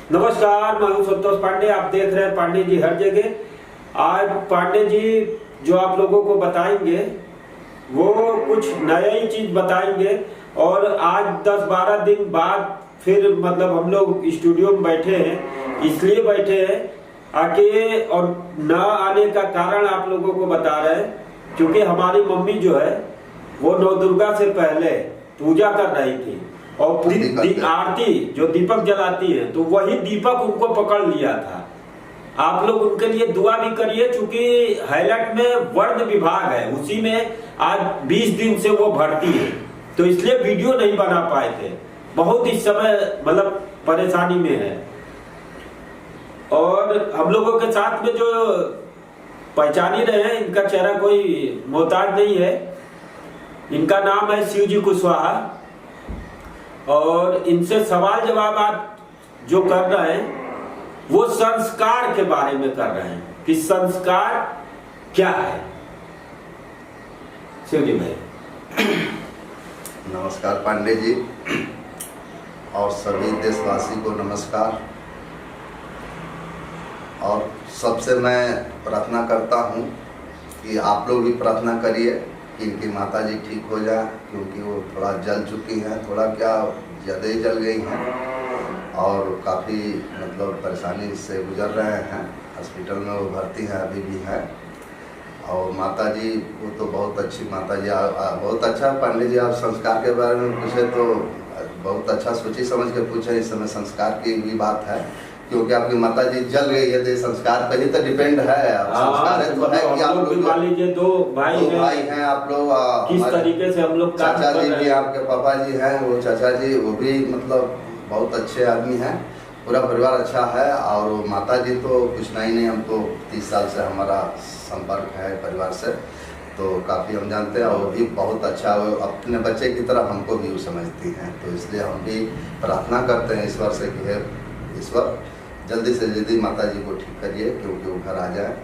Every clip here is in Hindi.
नमस्कार, मैं हूं संतोष पांडे। आप देख रहे हैं पांडे जी हर जगह। आज पांडे जी जो आप लोगों को बताएंगे वो कुछ नया ही चीज बताएंगे। और आज 10-12 दिन बाद फिर मतलब हम लोग स्टूडियो में बैठे हैं, इसलिए बैठे हैं आके, और न आने का कारण आप लोगों को बता रहे हैं क्योंकि हमारी मम्मी जो है वो नवदुर्गा से पहले पूजा कर रही थी और आरती जो दीपक जलाती है तो वही दीपक उनको पकड़ लिया था। आप लोग उनके लिए दुआ भी करिए क्योंकि हाईलाइट में वर्ण विभाग है, उसी में आज 20 दिन से वो भर्ती है, तो इसलिए वीडियो नहीं बना पाए थे। बहुत इस समय मतलब परेशानी में है। और हम लोगों के साथ में जो पहचान ही रहे हैं, इनका चेहरा कोई मोहताज नहीं है। इनका नाम है शिव जी कुशवाहा और इनसे सवाल जवाब आप जो कर रहे हैं वो संस्कार के बारे में कर रहे हैं कि संस्कार क्या है। शिव जी भाई। नमस्कार पांडे जी और सभी देशवासी को नमस्कार। और सबसे मैं प्रार्थना करता हूं कि आप लोग भी प्रार्थना करिए कि इनकी माता जी ठीक हो जाए, क्योंकि वो थोड़ा जल चुकी हैं, थोड़ा क्या ज़्यादा ही जल गई हैं और काफ़ी मतलब परेशानी से गुजर रहे हैं। हॉस्पिटल में वो भर्ती हैं, अभी भी हैं। और माता जी वो तो बहुत अच्छी माता जी, बहुत अच्छा। पांडे जी आप संस्कार के बारे में पूछे तो बहुत अच्छा सोची समझ के पूछे। इस समय संस्कार की भी बात है क्योंकि आपकी माता जी जल गई है तो संस्कार पर ही तो डिपेंड है। संस्कार है तो है कि आप लोग मान लीजिए दो भाई हैं आप लोग, किस तरीके से हम लोग चाचा जी भी आपके पापा जी हैं, वो चाचा जी वो भी मतलब बहुत अच्छे आदमी हैं, पूरा परिवार अच्छा है। और माता जी तो कुछ नहीं, हमको 30 साल से हमारा संपर्क है परिवार से, तो काफ़ी हम जानते हैं। और वो भी बहुत अच्छा, वो अपने बच्चे की तरह हमको भी समझती हैं। तो इसलिए हम भी प्रार्थना करते हैं ईश्वर से कि हे ईश्वर जल्दी से जल्दी माता जी को ठीक करिए क्योंकि वो घर आ जाए।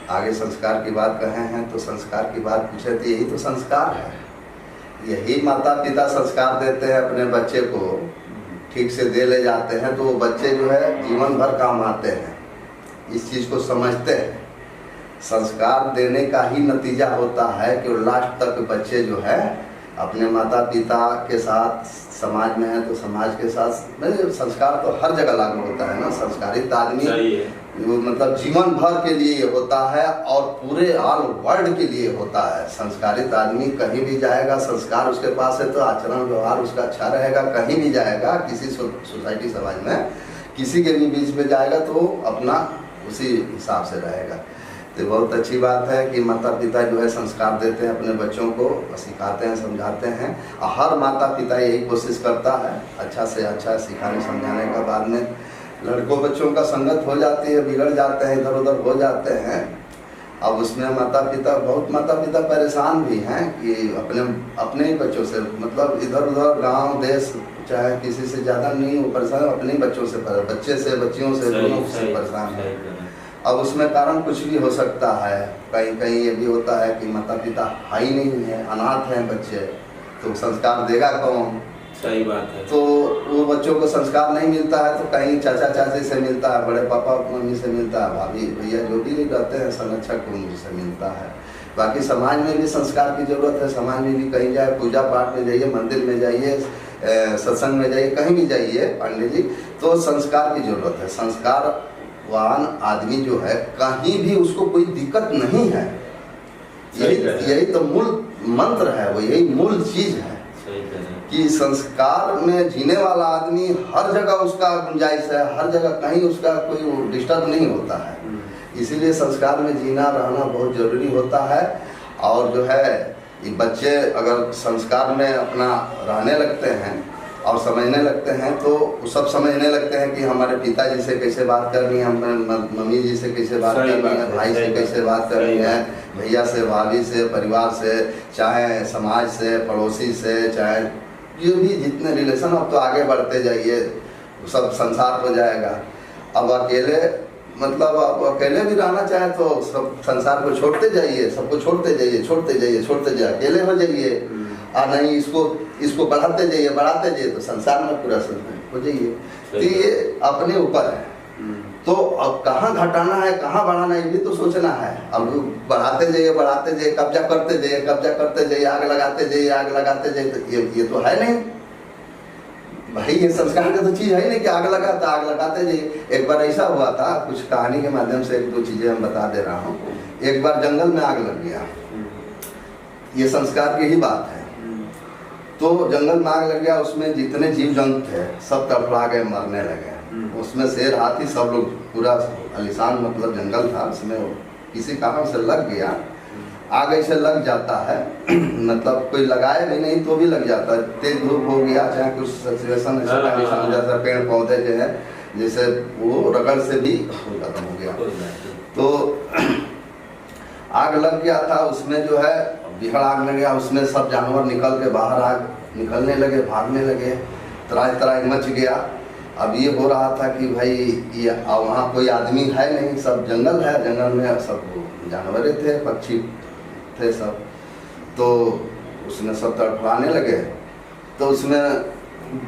आगे संस्कार की बात कहे हैं तो संस्कार की बात पूछे तो यही तो संस्कार है। यही माता पिता संस्कार देते हैं अपने बच्चे को, ठीक से दे ले जाते हैं तो वो बच्चे जो है जीवन भर काम आते हैं। इस चीज़ को समझते हैं। संस्कार देने का ही नतीजा होता है कि लास्ट तक बच्चे जो है अपने माता पिता के साथ, समाज में है तो समाज के साथ, संस्कार तो हर जगह लागू होता है ना। संस्कारित आदमी मतलब जीवन भर के लिए होता है और पूरे ऑल वर्ल्ड के लिए होता है। संस्कारित आदमी कहीं भी जाएगा, संस्कार उसके पास है तो आचरण व्यवहार उसका अच्छा रहेगा। कहीं भी जाएगा, किसी सोसाइटी समाज में किसी के भी बीच में जाएगा तो अपना उसी हिसाब से रहेगा। तो बहुत अच्छी बात है कि माता पिता जो है संस्कार देते हैं अपने बच्चों को, सिखाते हैं, समझाते हैं। और हर माता पिता यही कोशिश करता है अच्छा से अच्छा सिखाने समझाने का। बाद में लड़कों बच्चों का संगत हो जाती है, बिगड़ जाते हैं, इधर उधर हो जाते हैं। अब उसमें माता पिता परेशान भी हैं कि अपने ही बच्चों से मतलब इधर उधर गांव देश चाहे किसी से ज़्यादा नहीं वो परेशान, अपने ही बच्चों से, बच्चे से बच्चियों से दोनों से परेशान है। अब उसमें कारण कुछ भी हो सकता है। कहीं कहीं ये भी होता है कि माता पिता हाई नहीं है, अनाथ हैं बच्चे, तो संस्कार देगा कौन? सही बात है। तो वो बच्चों को संस्कार नहीं मिलता है तो कहीं चाचा चाची से मिलता है, बड़े पापा मम्मी से मिलता है, भाभी भैया जो भी रहते हैं संरक्षक उनसे मिलता है। बाकी समाज में भी संस्कार की जरूरत है। समाज में भी कहीं जाए, पूजा पाठ में जाइए, मंदिर में जाइए, सत्संग में जाइए, कहीं भी जाइए पांडे जी, तो संस्कार की जरूरत है। संस्कारवान आदमी जो है कहीं भी उसको कोई दिक्कत नहीं है। यही तो मूल मंत्र है, वो यही मूल चीज है कि संस्कार में जीने वाला आदमी हर जगह उसका गुंजाइश है, हर जगह कहीं उसका कोई डिस्टर्ब नहीं होता है। इसीलिए संस्कार में जीना रहना बहुत जरूरी होता है। और जो है ये बच्चे अगर संस्कार में अपना रहने लगते हैं और समझने लगते हैं तो सब समझने लगते हैं कि हमारे पिताजी से कैसे बात करनी है, मम्मी जी से कैसे बात करनी है, भाई से कैसे बात करनी है, भैया से, भाभी से, परिवार से, चाहे समाज से, पड़ोसी से, चाहे ये भी जितने रिलेशन। अब तो आगे बढ़ते जाइए सब संसार हो जाएगा। अब अकेले मतलब आप अकेले भी रहना चाहे तो सब संसार को छोड़ते जाइए, सबको छोड़ते जाइए, अकेले हो जाइए। नहीं इसको बढ़ाते जाइए तो संसार में पूरा हो जाइए। तो ये अपने ऊपर है। तो अब कहाँ घटाना है कहाँ बढ़ाना है ये भी तो सोचना है। अब बढ़ाते जाइए कब्जा करते जाइए आग लगाते जाइए तो ये तो है नहीं भाई। ये संस्कार का तो चीज है नहीं कि आग लगाते जाइए। एक बार ऐसा हुआ था, कुछ कहानी के माध्यम से एक दो चीजें हम बता दे रहा हूँ। एक बार जंगल में आग लग गया, ये संस्कार की ही बात है। तो जंगल में आग लग गया, उसमें जितने जीव जंतु थे सब तड़फड़ा गए, मरने लगे। उसमें शेर हाथी सब लोग, पूरा आलीशान मतलब जंगल था, उसमें किसी कारण से लग गया। आग ऐसे लग जाता है मतलब कोई लगाए भी नहीं तो भी लग जाता है। तेज धूप हो गया चाहे कुछ सिचुएशन ऐसा कंडीशन हो जाता है, पेड़ पौधे जो है जैसे वो रगड़ से भी खत्म हो गया। तो आग लग गया था, उसमें जो है बिहड़ आग लग गया, उसमें सब जानवर निकल के बाहर आग निकलने लगे, भागने लगे, तराई मच गया। अब ये हो रहा था कि भाई ये वहाँ कोई आदमी है नहीं, सब जंगल है, जंगल में सब जानवर थे, पक्षी थे सब। तो उसमें सब तड़फड़ाने लगे। तो उसमें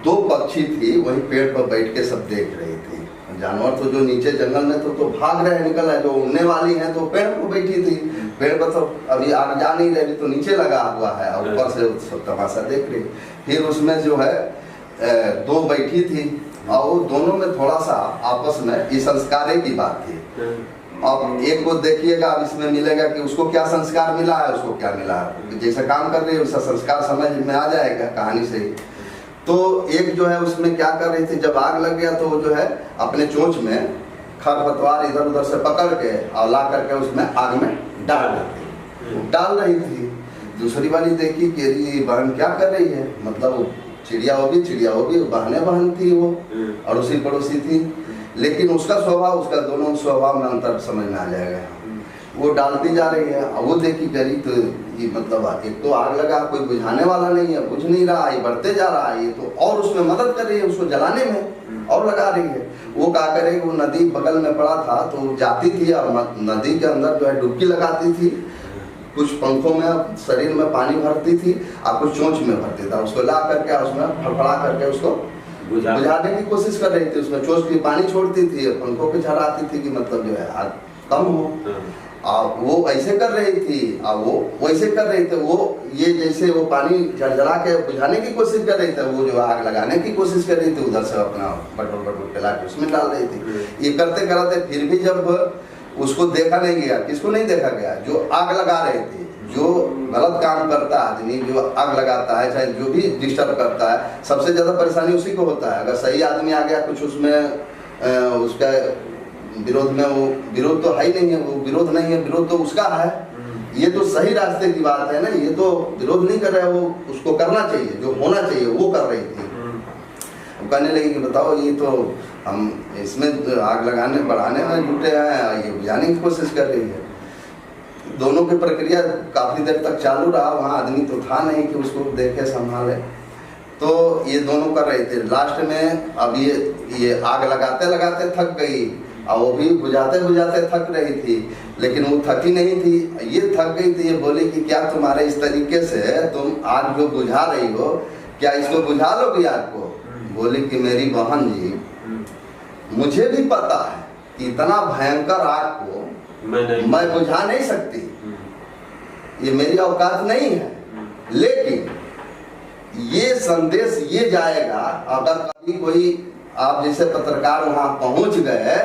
दो पक्षी थी वही पेड़ पर बैठ के सब देख रही थी। जानवर तो जो नीचे जंगल में तो भाग रहे निकल रहे, जो उड़ने वाली हैं तो पेड़ पर बैठी थी। पेड़ पर तो अभी आग जा नहीं रही, तो नीचे लगा हुआ है और ऊपर से सब तमाशा देख रही। फिर उसमें जो है दो बैठी थी और वो दोनों में थोड़ा सा आपस में इस संस्कार की बात थी। अब एक को देखिएगा, अब इसमें मिलेगा कि उसको क्या संस्कार मिला है, उसको क्या मिला है, जैसा काम कर रही है उसका संस्कार समझ में आ जाएगा कहानी से ही। तो एक जो है उसमें क्या कर रही थी, जब आग लग गया तो वो जो है अपने चोंच में खरपतवार इधर उधर से पकड़ के और ला करके उसमें आग में डाल रही थी। दूसरी वाली देखी कि ये बहन क्या कर रही है, मतलब चिड़िया वो भी बहन थी, वो अड़ोसी पड़ोसी थी, लेकिन उसका स्वभाव उसका दोनों स्वभाव में अंतर समझ में आ जाएगा। वो डालती जा रही है, अब वो देखी करी तो ये मतलब एक तो आग लगा, कोई बुझाने वाला नहीं है, बुझ नहीं रहा, ये बढ़ते जा रहा है, ये तो और उसमें मदद कर रही है उसको जलाने में और लगा रही है। वो क्या करे, वो नदी बगल में पड़ा था तो जाती थी और नदी के अंदर जो है डुबकी लगाती थी, कुछ पंखों में शरीर में पानी भरती थी और कुछ चोंच में भरती था, उसको ला करके उसमें फड़फड़ा करके उसको बुझाने की कोशिश कर रही थी। उसमें चोंच की पानी छोड़ती थी, पंखों पे झराती थी कि मतलब जो है आग कम हो। और वो ऐसे कर रही थी और वो वैसे कर रहे थे, वो ये जैसे वो पानी झरझरा के बुझाने की कोशिश कर रही थी, वो जो आग लगाने की कोशिश कर रही थी उधर से अपना बटोर फैला के उसमें डाल रही थी। ये करते कराते फिर भी जब उसको देखा नहीं गया, किसको नहीं देखा गया, जो आग लगा रहे थे, जो गलत काम करता है आदमी, जो आग लगाता है, चाहे जो भी डिस्टर्ब करता है, सबसे ज्यादा परेशानी उसी को होता है। अगर सही आदमी आ गया कुछ उसमें उसका विरोध में, वो विरोध तो है ही नहीं है, वो विरोध नहीं है, विरोध तो उसका है। ये तो सही रास्ते की बात है ना, ये तो विरोध नहीं कर रहा है, वो उसको करना चाहिए, जो होना चाहिए वो कर रही थी। कहने लगी कि बताओ ये तो हम इसमें आग लगाने बढ़ाने में जुटे हैं, ये बुझाने की कोशिश कर रही है। दोनों की प्रक्रिया काफी देर तक चालू रहा, वहाँ आदमी तो था नहीं कि उसको देखे संभाले, तो ये दोनों कर रहे थे। लास्ट में अब ये आग लगाते लगाते थक गई और वो भी बुझाते बुझाते थक रही थी, लेकिन वो थकी नहीं थी, ये थक गई थी। ये बोली कि क्या तुम्हारे इस तरीके से तुम आग जो बुझा रही हो, क्या इसको बुझा लोगी आग को? बोली कि मेरी बहन जी, मुझे भी पता है कि इतना भयंकर आग को मैं बुझा नहीं सकती, ये मेरी औकात नहीं है, लेकिन ये संदेश ये जाएगा, अगर कभी कोई आप जैसे पत्रकार वहां पहुंच गए,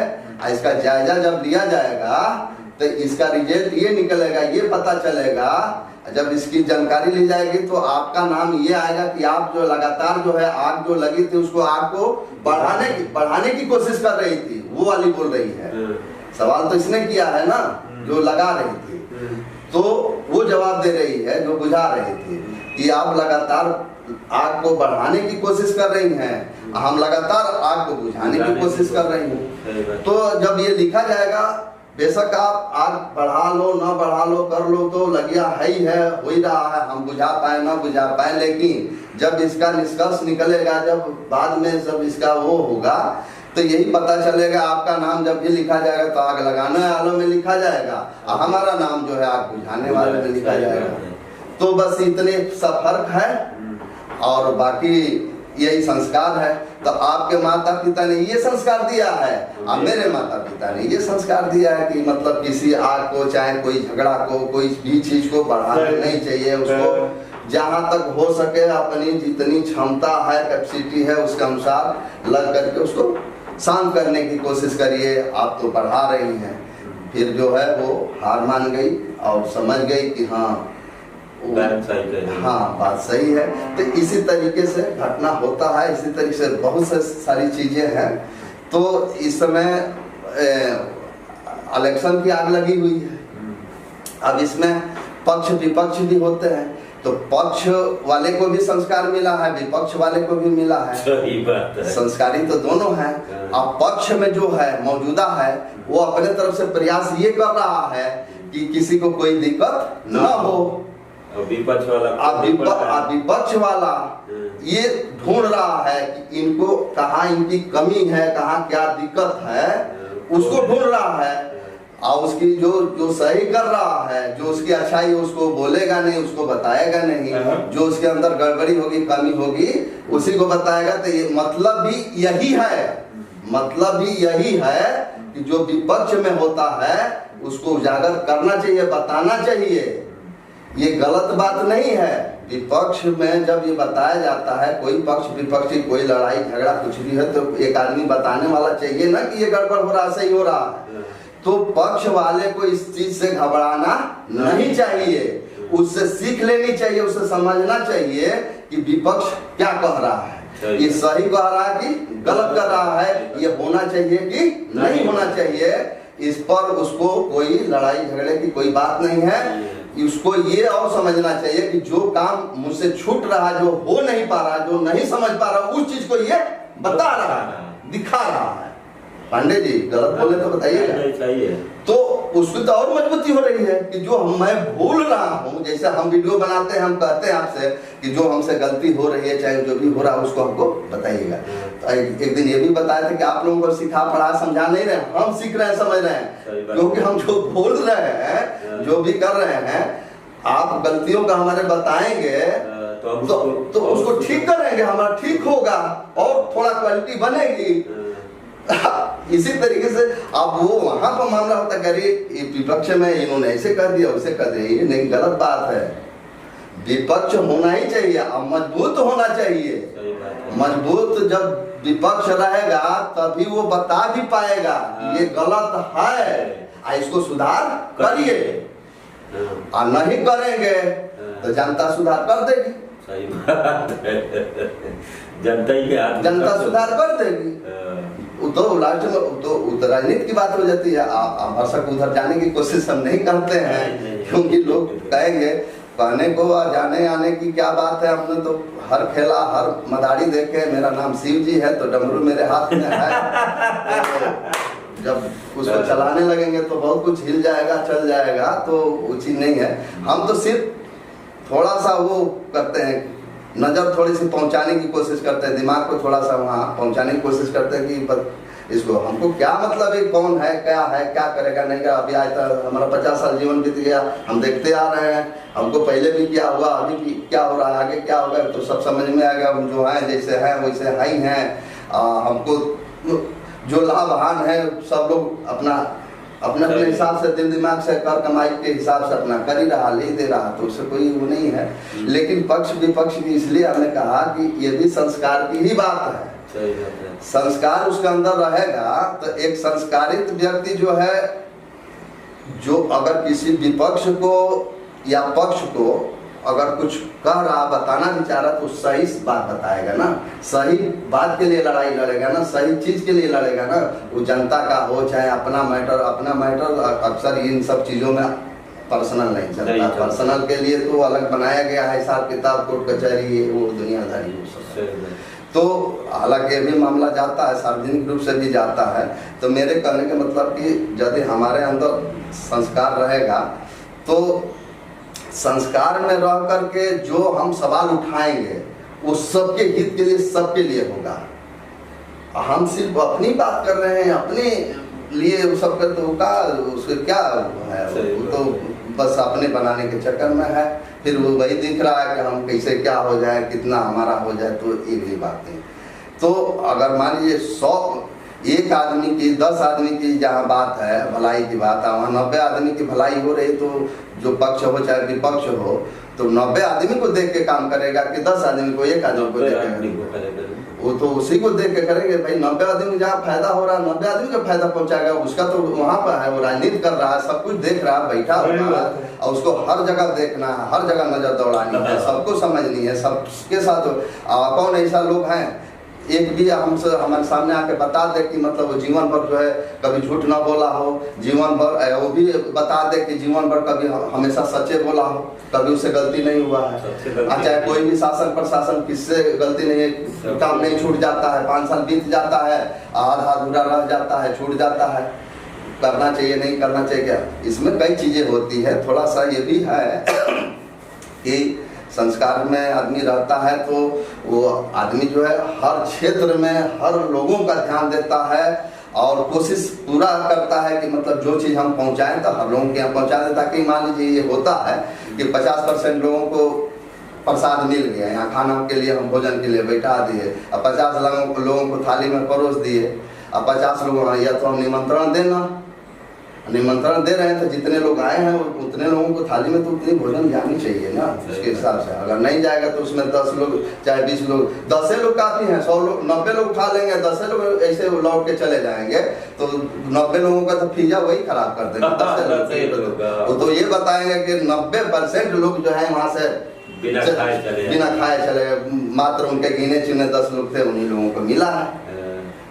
इसका जायजा जब लिया जाएगा तो इसका रिजल्ट ये निकलेगा, ये पता चलेगा, जब इसकी जानकारी ली जाएगी तो आपका नाम ये आएगा कि आप जो लगातार जो है आग जो लगी थी उसको आग को बढ़ाने की कोशिश कर रही थी, वो वाली बोल रही है। सवाल तो इसने किया है ना, जो लगा रही थी, तो वो जवाब दे रही है जो बुझा रही थी कि आप लगातार आग को बढ़ाने की कोशिश कर रही हैं, हम लगातार आग को बुझाने की कोशिश कर रही हैं। तो जब ये लिखा जाएगा, बेशक आप आग बढ़ा लो ना बढ़ा लो कर लो तो लगिया है ही है, हो ही रहा है, हम बुझा पाए ना बुझा पाए, लेकिन जब इसका निष्कर्ष निकलेगा, जब बाद में जब इसका वो होगा तो यही पता चलेगा। आपका नाम जब भी लिखा जाएगा तो आग लगाने वालों में लिखा जाएगा और हमारा नाम जो है आग बुझाने वाले में लिखा जाएगा। तो बस इतने सा फर्क है, और बाकी यही संस्कार है। तो आपके माता पिता ने ये संस्कार दिया है और मेरे माता पिता ने ये संस्कार दिया है कि मतलब किसी आग को, चाहे कोई झगड़ा को, कोई भी चीज को बढ़ाना नहीं चाहिए। उसको जहाँ तक हो सके अपनी जितनी क्षमता है, कैपेसिटी है, उसके अनुसार लग करके उसको शांत करने की कोशिश करिए। आप तो पढ़ा रही हैं। फिर जो है वो हार मान गई और समझ गई कि हाँ बात सही है। तो इसी तरीके से घटना होता है, इसी तरीके से बहुत से सारी चीजें हैं। तो इस समय इलेक्शन की आग लगी हुई है। अब इसमें पक्ष विपक्ष भी होते हैं, तो पक्ष वाले को भी संस्कार मिला है, विपक्ष वाले को भी मिला है। सही बात है। संस्कारी तो दोनों हैं। अब पक्ष में जो है मौजूदा है वो अपने तरफ से प्रयास ये कर रहा है कि किसी को कोई दिक्कत न हो। विपक्ष वाला विपक्ष वाला ये ढूंढ रहा है कि इनको कहाँ इनकी कमी है, कहाँ क्या दिक्कत है, उसको ढूंढ रहा है। और उसकी जो सही कर रहा है, जो उसकी अच्छाई उसको बोलेगा नहीं, उसको बताएगा नहीं, जो उसके अंदर गड़बड़ी होगी, कमी होगी, उसी को बताएगा। तो ये मतलब भी यही है, मतलब भी यही है कि जो विपक्ष में होता है उसको उजागर करना चाहिए, बताना चाहिए। ये गलत बात नहीं है। विपक्ष में जब ये बताया जाता है, कोई पक्ष विपक्ष की कोई लड़ाई झगड़ा कुछ भी है, तो एक आदमी बताने वाला चाहिए ना कि ये गड़बड़ हो रहा, सही हो रहा है। तो पक्ष वाले को इस चीज से घबराना नहीं चाहिए, उससे सीख लेनी चाहिए, उससे समझना चाहिए कि विपक्ष क्या कह रहा है, ये सही कह रहा है कि गलत कर रहा है, ये होना चाहिए कि नहीं होना चाहिए। इस पर उसको कोई लड़ाई झगड़े की कोई बात नहीं है। उसको ये और समझना चाहिए कि जो काम मुझसे छूट रहा, जो हो नहीं पा रहा, जो नहीं समझ पा रहा, उस चीज को ये बता रहा है, दिखा रहा है। पांडे जी गलत बोले तो बताइएगा। तो उसकी तो और मजबूती हो रही है कि जो मैं भूल रहा हूँ, जैसे हम वीडियो बनाते हैं, हम कहते हैं आपसे कि जो हमसे गलती हो रही है, चाहे जो भी हो रहा है, उसको हमको बताइएगा। तो एक दिन ये भी बताया था कि आप लोगों को सिखा पढ़ा समझा नहीं रहे, हम सीख रहे हैं, समझ रहे हैं। क्योंकि हम जो बोल रहे हैं, जो भी कर रहे हैं, आप गलतियों का हमारे बताएंगे तो उसको ठीक करेंगे, हमारा ठीक होगा और थोड़ा क्वालिटी बनेगी। इसी तरीके से अब वो वहां पर मामला होता है, विपक्ष में इन्होंने ऐसे कर दिया, उसे कर दिया, ये नहीं, गलत बात है। विपक्ष होना ही चाहिए और मजबूत होना चाहिए। मजबूत जब विपक्ष रहेगा तभी वो बता भी पाएगा ये गलत है, इसको सुधार करिए। और नहीं करेंगे तो जनता सुधार कर देगी। सही बात है। जनता सुधार कर देगी। तो लास्ट में तो राजनीति की बात हो जाती है। भरसक उधर जाने की कोशिश हम नहीं करते हैं, क्योंकि लोग कहेंगे, कहने को जाने आने की क्या बात है। हमने तो हर खेला, हर मदारी देखे। मेरा नाम शिव जी है तो डमरू मेरे हाथ में है। तो जब उसको चलाने लगेंगे तो बहुत कुछ हिल जाएगा, चल जाएगा, तो उचित नहीं है। हम तो सिर्फ थोड़ा सा वो करते हैं, नजर थोड़ी सी पहुंचाने की कोशिश करते हैं, दिमाग को थोड़ा सा वहाँ पहुंचाने की कोशिश करते हैं कि इसको हमको क्या मतलब है, कौन है, क्या करेगा, नहीं करेगा। अभी आज तक हमारा 50 साल जीवन बीत गया, हम देखते आ रहे हैं, हमको पहले भी क्या हुआ, अभी भी क्या हो रहा है, आगे क्या होगा, तो सब समझ में आएगा। हम जो है जैसे हैं वैसे हाई हैं। हमको जो लाभवान है सब लोग अपना अपने हिसाब से दिल दिमाग से कर कमाई के हिसाब से अपना कर ही रहा, ले दे रहा, तो उससे कोई वो नहीं है। लेकिन पक्ष विपक्ष की इसलिए हमने कहा कि ये भी संस्कार की ही बात है। संस्कार उसके अंदर रहेगा तो एक संस्कारित व्यक्ति जो है, जो अगर किसी विपक्ष को या पक्ष को अगर कुछ कह रहा, बताना भी चाह रहा, तो सही बात बताएगा ना, सही बात के लिए लड़ाई लड़ेगा ना, सही चीज के लिए लड़ेगा ना। वो जनता का हो चाहे अपना मैटर अक्सर इन सब चीजों में पर्सनल नहीं चलता। पर्सनल के लिए तो अलग बनाया गया है, हिसाब किताब, कोर्ट कचहरी, वो दुनियादारी वो सब। तो हालांकि भी मामला जाता है, सार्वजनिक रूप से भी जाता है। तो मेरे कहने का मतलब कि यदि हमारे अंदर संस्कार रहेगा तो संस्कार में रह करके जो हम सवाल उठाएंगे वो सबके हित के लिए, सबके लिए होगा। हम सिर्फ अपनी बात कर रहे हैं, अपने लिए वो सब करते, उसके क्या है, वो तो बस अपने बनाने के चक्कर में है। फिर वो वही दिख रहा है कि हम कैसे क्या हो जाए, कितना हमारा हो जाए, तो ये भी बातें। तो अगर मान लीजिए 100 एक आदमी की 10 आदमी की जहाँ बात है भलाई की बात है, वहाँ 90 आदमी की भलाई हो रही, तो जो पक्ष हो चाहे विपक्ष हो, तो 90 आदमी को देख के काम करेगा कि 10 आदमी को, एक आदमी को देख के? वो तो उसी को देख के करेंगे भाई। 90 आदमी जहाँ फायदा हो रहा है 90 आदमी को फायदा पहुंचाएगा, उसका तो वहाँ पर है, वो राजनीति कर रहा है, सब कुछ देख रहा है, बैठा हुआ है, और उसको हर जगह देखना है, हर जगह नजर दौड़ानी है, सबको समझनी है, सबके साथ। कौन ऐसा लोग हैं एक भी हमसे हमारे सामने आके बता दे कि मतलब वो जीवन भर जो है कभी झूठ ना बोला हो, जीवन भर वो भी बता दे कि जीवन भर कभी हमेशा सच्चे बोला हो, कभी उससे गलती नहीं हुआ है। चाहे कोई भी शासन प्रशासन किससे गलती नहीं है, काम नहीं छूट जाता है, 5 साल बीत जाता है, आधा अधूरा रह जाता है, छूट जाता है, करना चाहिए नहीं करना चाहिए क्या, इसमें कई चीजें होती है। थोड़ा सा ये भी है कि संस्कार में आदमी रहता है तो वो आदमी जो है हर क्षेत्र में हर लोगों का ध्यान देता है और कोशिश पूरा करता है कि मतलब जो चीज़ हम पहुंचाएं तो हर लोगों के यहाँ पहुंचा दें। ताकि मान लीजिए ये होता है कि 50% लोगों को प्रसाद मिल गया, यहाँ खाना के लिए हम भोजन के लिए बैठा दिए, अब 50 लोगों को थाली में परोस दिए, अब 50 लोगों या तो हम निमंत्रण देना, निमंत्रण दे रहे हैं तो जितने लोग आए हैं उतने लोगों को थाली में तो उतनी भोजन जानी चाहिए ना उसके हिसाब से। अगर नहीं जाएगा तो उसमें 10 लोग चाहे 20 लोग, 10 लोग काफी हैं, 100 लोग 90 लोग खा लेंगे, 10 लोग ऐसे लौट के चले जाएंगे तो 90 लोगों का तो फिजा वही खराब कर देंगे। तो ये बताएंगे कि 90% लोग जो है वहाँ से बिना खाए चले गए, मात्र उनके गिने चुने 10 लोग थे, उन्हीं लोगों को मिला है।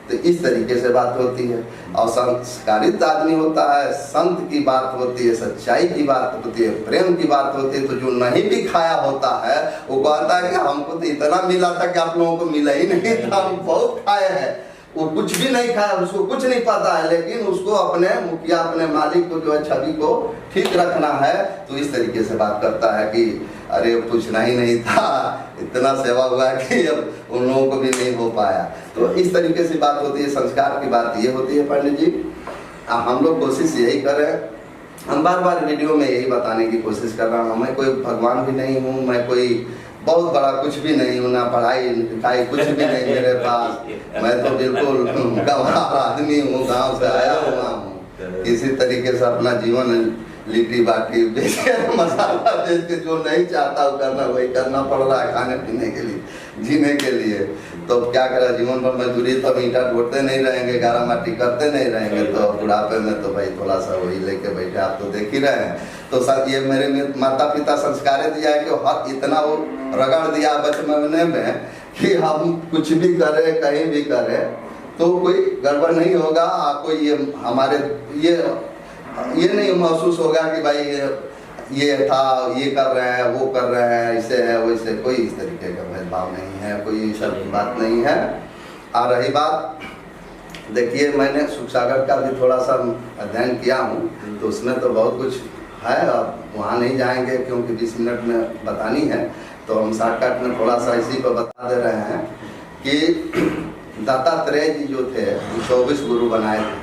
तो इस तरीके से बात होती है। और संस्कारित आदमी होता है, संत की बात होती है, सच्चाई की बात होती है, प्रेम की बात होती है। तो जो नहीं भी खाया होता है वो कहता है कि हमको तो इतना मिला था कि आप लोगों को मिला ही नहीं था, हम बहुत खाए हैं। वो कुछ भी नहीं खाया, उसको कुछ नहीं पता है, लेकिन उसको अपने मुखिया अपने मालिक को जो है छवि को ठीक रखना है। तो इस तरीके से बात करता है कि अरे पूछना ही नहीं था, इतना सेवा हुआ कि अब उन लोगों को भी नहीं हो पाया। तो इस तरीके से बात होती है। संस्कार की बात ये होती है पंडित जी। हम लोग कोशिश यही करें, हम बार बार वीडियो में यही बताने की कोशिश कर रहा हूँ, मैं कोई भगवान भी नहीं हूँ, मैं कोई बहुत बड़ा कुछ भी नहीं हूँ, ना पढ़ाई लिखाई कुछ भी नहीं मेरे पास, मैं तो बिल्कुल गंवार आदमी हूँ, गाँव से आया हुआ हूँ। इसी तरीके से अपना जीवन लिट्टी बाटी बेच के मसाला बेच के जो नहीं चाहता वो करना वही करना पड़ रहा है खाने पीने के लिए, जीने के लिए। तो क्या करें, जीवन भर मजदूरी तो ईंटा ढोते नहीं रहेंगे, गारा माटी करते नहीं रहेंगे, तो बुढ़ापे में तो भाई थोड़ा सा वही लेके बैठे, आप तो देख ही रहे हैं। तो सर ये मेरे माता पिता संस्कार दिया है कि हर इतना वो रगड़ दिया बचपन में कि हम कुछ भी करें कहीं भी करें तो कोई गड़बड़ नहीं होगा। कोई ये हमारे ये नहीं महसूस होगा कि भाई ये था, ये कर रहे हैं, वो कर रहे हैं, ऐसे है वैसे, कोई इस तरीके का भेदभाव नहीं है, कोई सब बात नहीं है। और रही बात, देखिए मैंने सुख सागर का भी थोड़ा सा अध्ययन किया हूँ, तो उसमें तो बहुत कुछ है, अब वहाँ नहीं जाएंगे क्योंकि 20 मिनट में बतानी है, तो हम शॉर्टकट में थोड़ा सा इसी पर बता दे रहे हैं कि दत्तात्रेय जी जो थे 24 गुरु बनाए थे।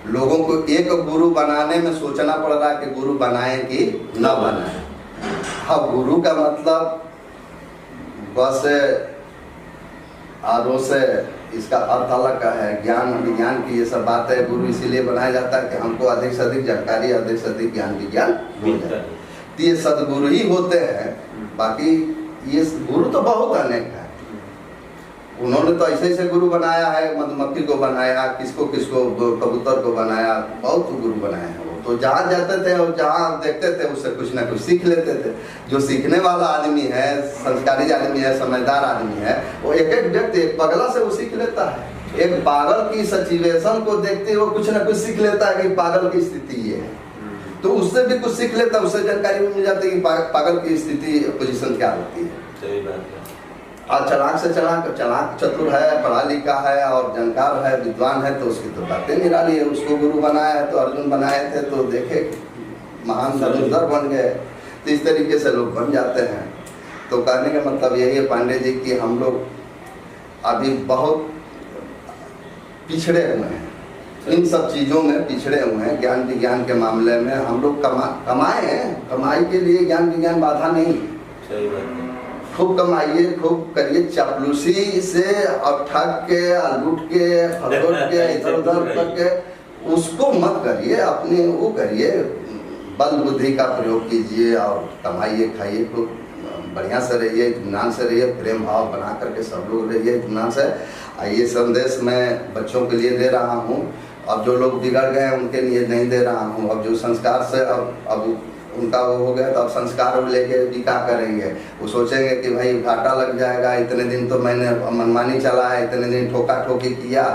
लोगों को एक गुरु बनाने में सोचना पड़ रहा है कि गुरु बनाए कि न बनाए। अब गुरु का मतलब बस आरो से इसका अर्थ अलग का है, ज्ञान विज्ञान की ये सब बात है। गुरु इसीलिए बनाया जाता है कि हमको अधिक से अधिक जानकारी, अधिक से अधिक ज्ञान विज्ञान हो जाए। तो ये सदगुरु ही होते हैं, बाकी ये गुरु तो बहुत अनेक है। उन्होंने तो ऐसे ऐसे गुरु बनाया है, मधुमक्खी को बनाया, किसको कबूतर को बनाया, बहुत गुरु बनाए हैं। वो तो जहाँ जाते थे और जहाँ देखते थे उससे कुछ ना कुछ सीख लेते थे। जो सीखने वाला आदमी है, संस्कारी आदमी है, समझदार आदमी है, वो एक एक व्यक्ति एक पगला से वो सीख लेता है। एक पागल की सिचुएशन को देखते हुए कुछ ना कुछ सीख लेता है कि पागल की स्थिति ये है, तो उससे भी कुछ सीख लेता है, उससे जानकारी मिल जाती है कि पागल की स्थिति पोजीशन क्या होती है। सही बात है। और चलाक से चलाक चतुर है, पढ़ा लिखा है और जानकार है, विद्वान है, तो उसकी तो बातें निराली है। उसको गुरु बनाया है तो अर्जुन बनाए थे तो देखे महान धनुर्धर बन गए। तो इस तरीके से लोग बन जाते हैं। तो कहने का मतलब यही है पांडे जी कि हम लोग अभी बहुत पिछड़े हुए हैं। इन सब चीज़ों में पिछड़े हुए हैं। ज्ञान विज्ञान के मामले में हम लोग कमाए हैं, कमाई के लिए ज्ञान विज्ञान बाधा नहीं। सही बात है। खूब कमाइए, खूब करिए, चापलूसी से और ठग के, लूट के, फटोट के, इधर उधर करके उसको मत करिए। अपने वो करिए, बल बुद्धि का प्रयोग कीजिए और कमाइए, खाइए, खूब बढ़िया से रहिए, इत्मीनान से रहिए, प्रेम भाव बना करके सब लोग रहिए इत्मीनान से। ये संदेश मैं बच्चों के लिए दे रहा हूँ। अब जो लोग बिगड़ गए हैं उनके लिए नहीं दे रहा हूँ। अब जो संस्कार से अब उनका वो हो गया तो अब संस्कार लेके भी क्या करेंगे। वो सोचेंगे कि भाई घाटा लग जाएगा, इतने दिन तो मैंने मनमानी चला है, इतने दिन ठोका ठोकी किया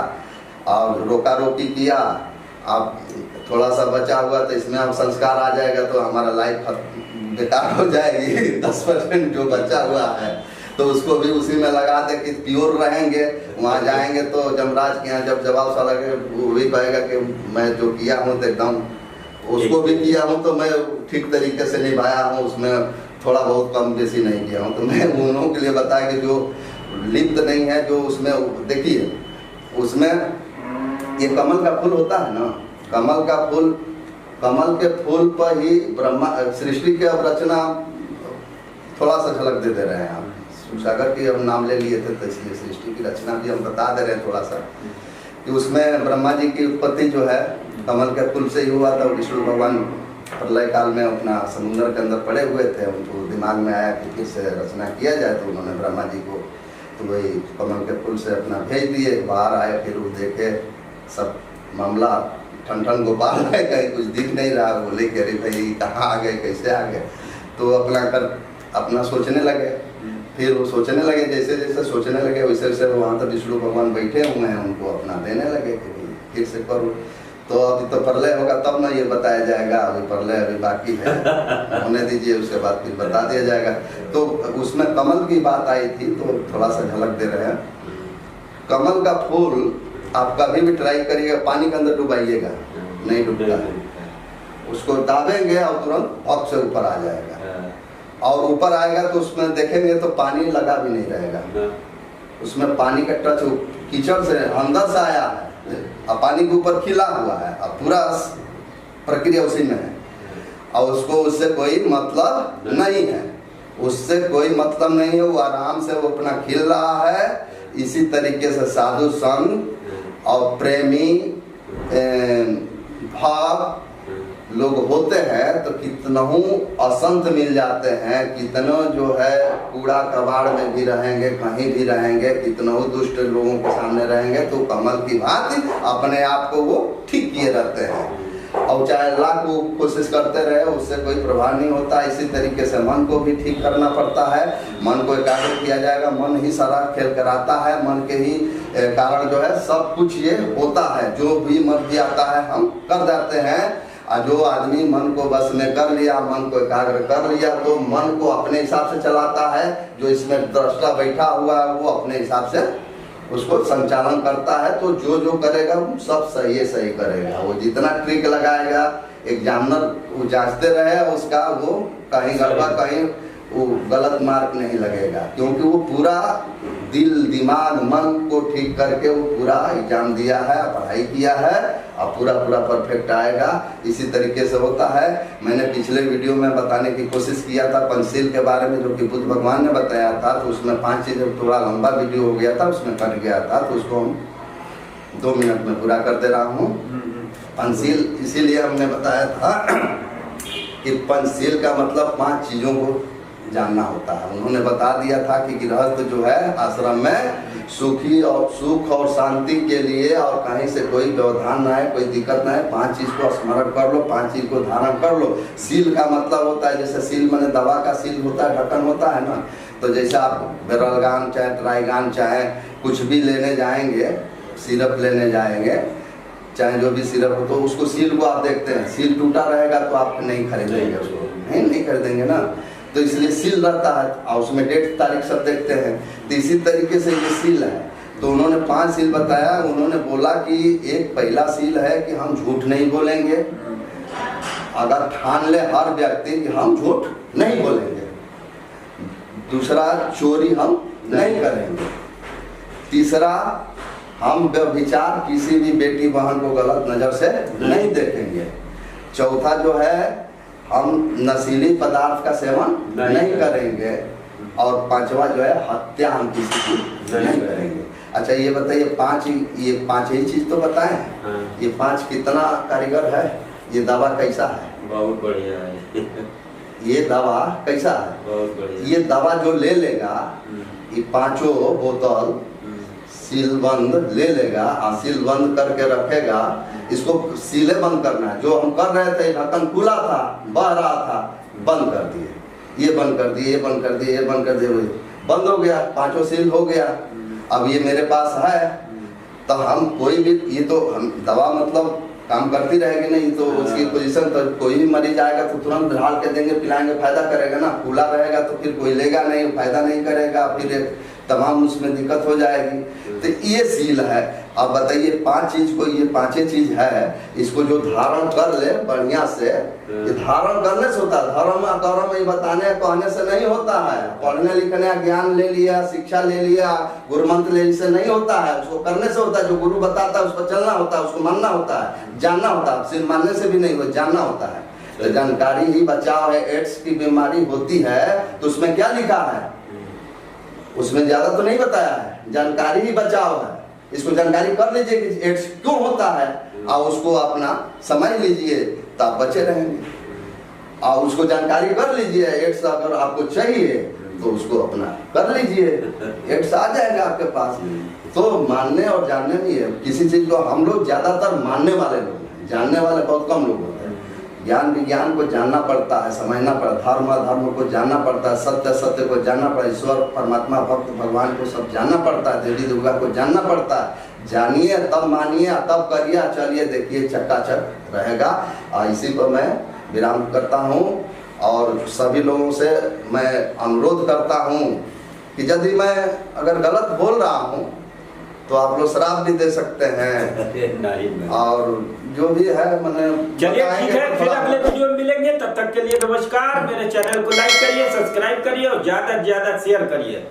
और रोका रोकी किया, अब थोड़ा सा बचा हुआ तो इसमें अब संस्कार आ जाएगा तो हमारा लाइफ बेकार हो जाएगी। 10% जो बचा हुआ है तो उसको भी उसी में लगा दे कि प्योर रहेंगे। वहाँ जाएंगे तो जमराज के यहाँ जब जवाब सा लगे वो भी कहेगा कि मैं जो किया हूँ तो एकदम उसको भी किया हूँ तो मैं ठीक तरीके से निभाया हूँ, उसमें थोड़ा बहुत कम बेसी नहीं किया हूँ। तो मैं उन लोगों के लिए बताया कि जो लिप्त नहीं है, जो उसमें देखिए, उसमें ये कमल का फूल होता है ना, कमल का फूल, कमल के फूल पर ही ब्रह्मा सृष्टि की अब रचना थोड़ा सा झलक दे रहे हैं। आप सागर की हम नाम ले लिए थे तो इसलिए सृष्टि की रचना भी हम बता दे रहे हैं थोड़ा सा, कि उसमें ब्रह्मा जी की उत्पत्ति जो है कमल के फूल से ही हुआ था। विष्णु भगवान प्रलय काल में अपना समुद्र के अंदर पड़े हुए थे, उनको दिमाग में आया कि फिर से रचना किया जाए, तो उन्होंने ब्रह्मा जी को तो वही कमल के फूल से अपना भेज दिए। बाहर आए, फिर वो देखे सब मामला ठन गोपाल है, कहीं कुछ दिख नहीं रहा। बोले कि अरे भाई कहाँ आ गए, कैसे आ गए। तो अपना सोचने लगे। फिर वो सोचने लगे, जैसे जैसे सोचने लगे वैसे वैसे वहाँ तो विष्णु भगवान बैठे हुए हैं, उनको अपना देने लगे कि फिर से करो। तो अभी तो प्रलय होगा तब ना ये बताया जाएगा, अभी प्रलय अभी बाकी है, होने दीजिए, उसके बाद फिर बता दिया जाएगा। तो उसमें कमल की बात आई थी तो थोड़ा सा झलक दे रहे हैं। कमल का फूल आप कभी भी ट्राई करिएगा, पानी के अंदर डुबाइएगा, नहीं डूबता है। उसको दाबेंगे और तुरंत पग से ऊपर आ जाएगा, और ऊपर आएगा तो उसमें देखेंगे तो पानी लगा भी नहीं रहेगा, उसमें पानी का टच कीचड़ से अंदर से आया है और पानी के ऊपर खिला हुआ है, और पूरा प्रक्रिया उसी में है, और उसको उससे कोई मतलब नहीं है, उससे कोई मतलब नहीं है। वो आराम से वो अपना खिल रहा है। इसी तरीके से साधु संत और प्रेमी भाव लोग होते हैं तो कितनों असंत मिल जाते हैं, कितनों जो है कूड़ा कबाड़ में भी रहेंगे, कहीं भी रहेंगे, कितनों दुष्ट लोगों के सामने रहेंगे तो कमल की भांति अपने आप को वो ठीक किए रहते हैं। और चाहे लाख वो कोशिश करते रहे, उससे कोई प्रभाव नहीं होता। इसी तरीके से मन को भी ठीक करना पड़ता है, मन को एकाग्र किया जाएगा। मन ही सारा खेल कराता है, मन के ही कारण जो है सब कुछ ये होता है। जो भी मन भी आता है हम कर देते हैं, और जो आदमी मन को बस में कर लिया, मन को एकाग्र कर लिया, तो मन को अपने हिसाब से चलाता है। जो इसमें दृष्टा बैठा हुआ है वो अपने हिसाब से उसको संचालन करता है। तो जो जो करेगा वो सब सही करेगा। वो जितना ट्रिक लगाएगा, एग्जामिनर वो जांचते रहे उसका, वो कहीं गड़बड़ कहीं वो गलत मार्क नहीं लगेगा, क्योंकि वो पूरा दिल दिमाग मन को ठीक करके वो पूरा एग्जाम दिया है, पढ़ाई किया है, और पूरा परफेक्ट आएगा। इसी तरीके से होता है। मैंने पिछले वीडियो में बताने की कोशिश किया था पंचशील के बारे में, जो कि बुद्ध भगवान ने बताया था। तो उसमें 5 चीज़ें, थोड़ा लंबा वीडियो हो गया था, उसमें कट गया था, तो उसको हम 2 मिनट में पूरा कर दे रहा हूँ। पंचशील इसीलिए हमने बताया था कि पंचशील का मतलब 5 चीज़ों को जानना होता है। उन्होंने बता दिया था कि गृहस्थ जो है आश्रम में सुख और शांति के लिए और कहीं से कोई व्यवधान ना है, कोई दिक्कत ना है, 5 चीज को स्मरण कर लो, 5 चीज को धारण कर लो। सील का मतलब होता है, जैसे सील माने दवा का सील होता है, ढक्कन होता है ना। तो जैसे आप बेरलगान चाहे ट्राइगान चाहे कुछ भी लेने जाएंगे, सिरप लेने जाएंगे, चाहे जो भी सिरप हो, तो उसको सील को आप देखते हैं, सील टूटा रहेगा तो आप नहीं खरीदेंगे, उसको नहीं खरीदेंगे ना। तो इसलिए सील रहता है, और उसमें डेट तारीख सब देखते हैं। तो इसी तरीके से ये सील है। तो उन्होंने 5 सील बताया। उन्होंने बोला कि एक पहला सील है कि हम झूठ नहीं बोलेंगे। अगर ठान ले हर व्यक्ति कि हम झूठ नहीं बोलेंगे। दूसरा, चोरी हम नहीं करेंगे। तीसरा, हम व्यभिचार किसी भी बेटी बहन को गलत नज़र से नहीं देखेंगे। चौथा जो है, हम नशीली पदार्थ का सेवन नहीं करेंगे। और पांचवा जो है, हत्या हम किसी की नहीं करेंगे। अच्छा ये बताइए, ये पांच ही चीज तो बताएं। हाँ। ये 5 कितना कारीगर है? ये दवा कैसा है? बहुत बढ़िया है। ये दवा कैसा है? बहुत बढ़िया। ये दवा जो ले लेगा, ये 5 बोतल सीलबंद ले लेगा और सीलबंद करके रखेगा। इसको सीले बंद करना है। जो हम कर रहे थे, ढक्कन खुला था, बह रहा था, बंद कर दिए, ये बंद कर दिए, ये बंद कर दिए, ये बंद कर दिए, बंद हो गया, 5 सील हो गया। अब ये मेरे पास है, तो हम कोई भी, ये तो हम दवा मतलब काम करती रहेगी नहीं, तो उसकी पोजीशन, तो कोई भी मरीज आएगा तो तुरंत ढाल के देंगे, पिलाएंगे, फायदा करेगा ना। खुला रहेगा तो फिर कोई लेगा नहीं, फायदा नहीं करेगा, फिर तमाम उसमें दिक्कत हो जाएगी। तो ये सील है। अब बताइए 5 चीज को, ये 5 चीज है, इसको जो धारण कर ले बढ़िया से, ये धारण करने से होता है। धर्म ये बताने कहने से नहीं होता है। पढ़ने लिखने ज्ञान ले लिया, शिक्षा ले लिया, गुरु मंत्र ले से नहीं होता है। उसको करने से होता है। जो गुरु बताता है उस पर चलना होता है, उसको मानना होता है, जानना होता है। सिर्फ मानने से भी नहीं हो, जानना होता है। तो जानकारी ही बचाव है। एड्स की बीमारी होती है तो उसमें क्या लिखा है? उसमें ज्यादा तो नहीं बताया है, जानकारी ही बचाव है। इसको जानकारी कर लीजिए कि एड्स क्यों होता है, और उसको अपना समझ लीजिए, तो आप बचे रहेंगे। और उसको जानकारी कर लीजिए। एड्स अगर आपको चाहिए तो उसको अपना कर लीजिए, एड्स आ जाएगा आपके पास। तो मानने और जानने में है। किसी चीज को हम लोग ज्यादातर मानने वाले लोग हैं, जानने वाले बहुत कम लोग होते हैं। ज्ञान विज्ञान को जानना पड़ता है, समझना पड़ता है, धर्म को जानना पड़ता है, सत्य को जानना पड़ता है, ईश्वर परमात्मा भक्त भगवान को सब जानना पड़ता है, देवी दुर्गा को जानना पड़ता है। जानिए तब मानिए, तब करिए, चलिए देखिए चकाचक रहेगा। इसी पर मैं विराम करता हूँ और सभी लोगों से मैं अनुरोध करता हूँ कि यदि मैं अगर गलत बोल रहा हूँ तो आप लोग शराब भी दे सकते हैं। नहीं। और जो भी है मैंने, चलिए ठीक है, फिर अगले वीडियो में मिलेंगे। तब तक के लिए नमस्कार। मेरे चैनल को लाइक करिए, सब्सक्राइब करिए और ज्यादा से ज्यादा शेयर करिए।